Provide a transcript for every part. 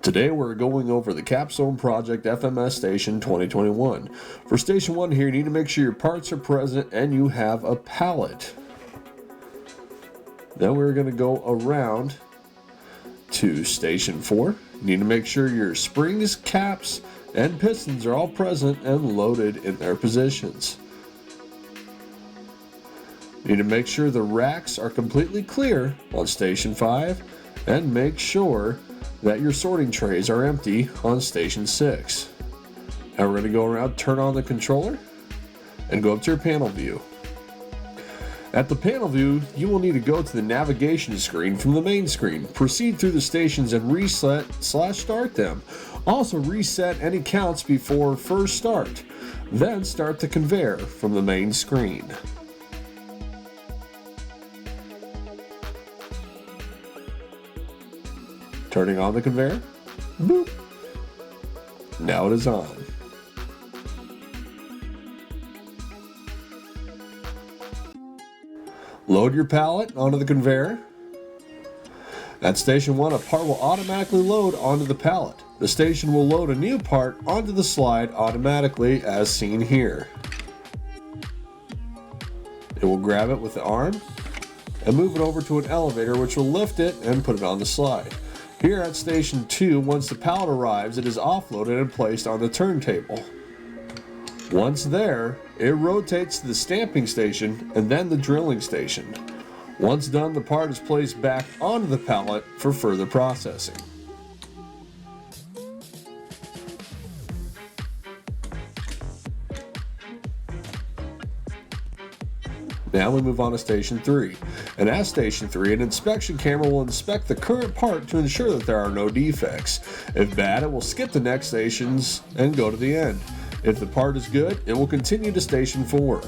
Today we're going over the Capstone Project FMS Station 2021. For Station 1 here, you need to make sure your parts are present and you have a pallet. Then we're going to go around to Station 4. You need to make sure your springs, caps, and pistons are all present and loaded in their positions. You need to make sure the racks are completely clear on Station 5 and make sure that your sorting trays are empty on Station 6. Now we're going to go around, turn on the controller, and go up to your panel view. At the panel view, you will need to go to the navigation screen from the main screen. Proceed through the stations and reset/start them. Also reset any counts before first start. Then start the conveyor from the main screen. Turning on the conveyor. Boop. Now it is on. Load your pallet onto the conveyor. At Station 1, a part will automatically load onto the pallet. The station will load a new part onto the slide automatically as seen here. It will grab it with the arm and move it over to an elevator which will lift it and put it on the slide. Here at Station 2, once the pallet arrives, it is offloaded and placed on the turntable. Once there, it rotates to the stamping station and then the drilling station. Once done, the part is placed back onto the pallet for further processing. Now we move on to Station 3. And at Station 3, an inspection camera will inspect the current part to ensure that there are no defects. If bad, it will skip the next stations and go to the end. If the part is good, it will continue to Station 4.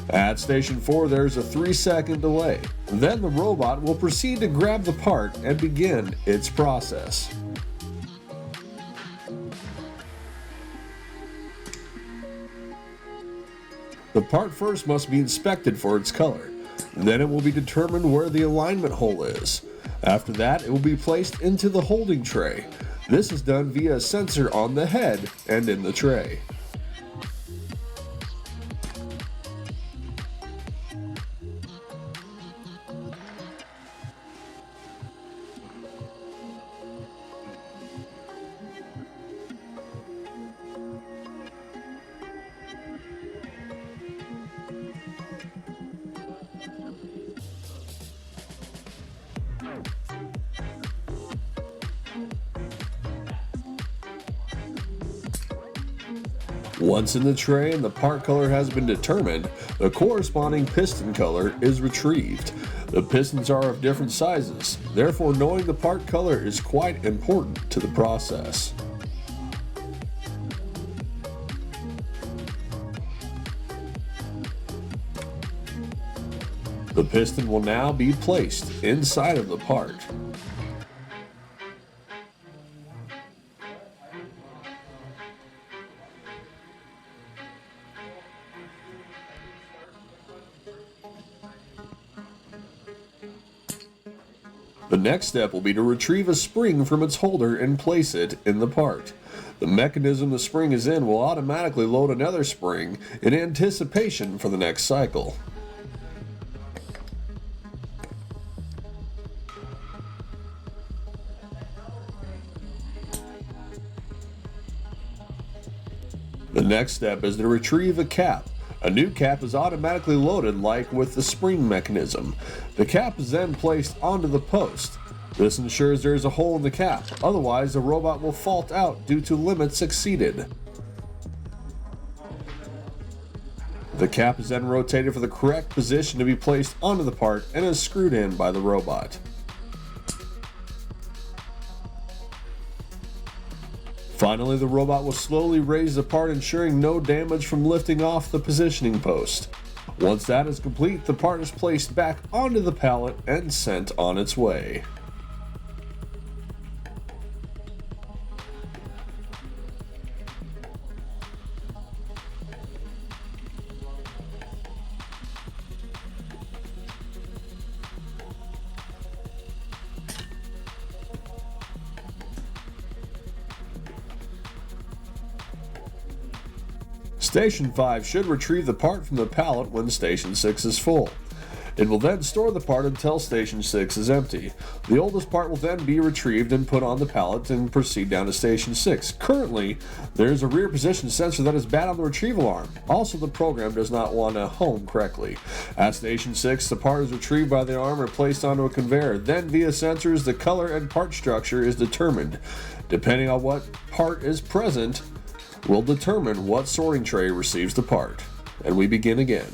At Station 4, there's a 3-second delay. Then the robot will proceed to grab the part and begin its process. The part first must be inspected for its color. Then it will be determined where the alignment hole is. After that, it will be placed into the holding tray. This is done via a sensor on the head and in the tray. Once in the tray and the part color has been determined, the corresponding piston color is retrieved. The pistons are of different sizes, therefore knowing the part color is quite important to the process. The piston will now be placed inside of the part. The next step will be to retrieve a spring from its holder and place it in the part. The mechanism the spring is in will automatically load another spring in anticipation for the next cycle. The next step is to retrieve a cap. A new cap is automatically loaded like with the spring mechanism. The cap is then placed onto the post. This ensures there is a hole in the cap, otherwise the robot will fault out due to limits exceeded. The cap is then rotated for the correct position to be placed onto the part and is screwed in by the robot. Finally, the robot will slowly raise the part, ensuring no damage from lifting off the positioning post. Once that is complete, the part is placed back onto the pallet and sent on its way. Station 5 should retrieve the part from the pallet when Station 6 is full. It will then store the part until Station 6 is empty. The oldest part will then be retrieved and put on the pallet and proceed down to Station 6. Currently, there is a rear position sensor that is bad on the retrieval arm. Also, the program does not want to home correctly. At Station 6, the part is retrieved by the arm and placed onto a conveyor. Then, via sensors, the color and part structure is determined. Depending on what part is present, will determine what sorting tray receives the part. And we begin again.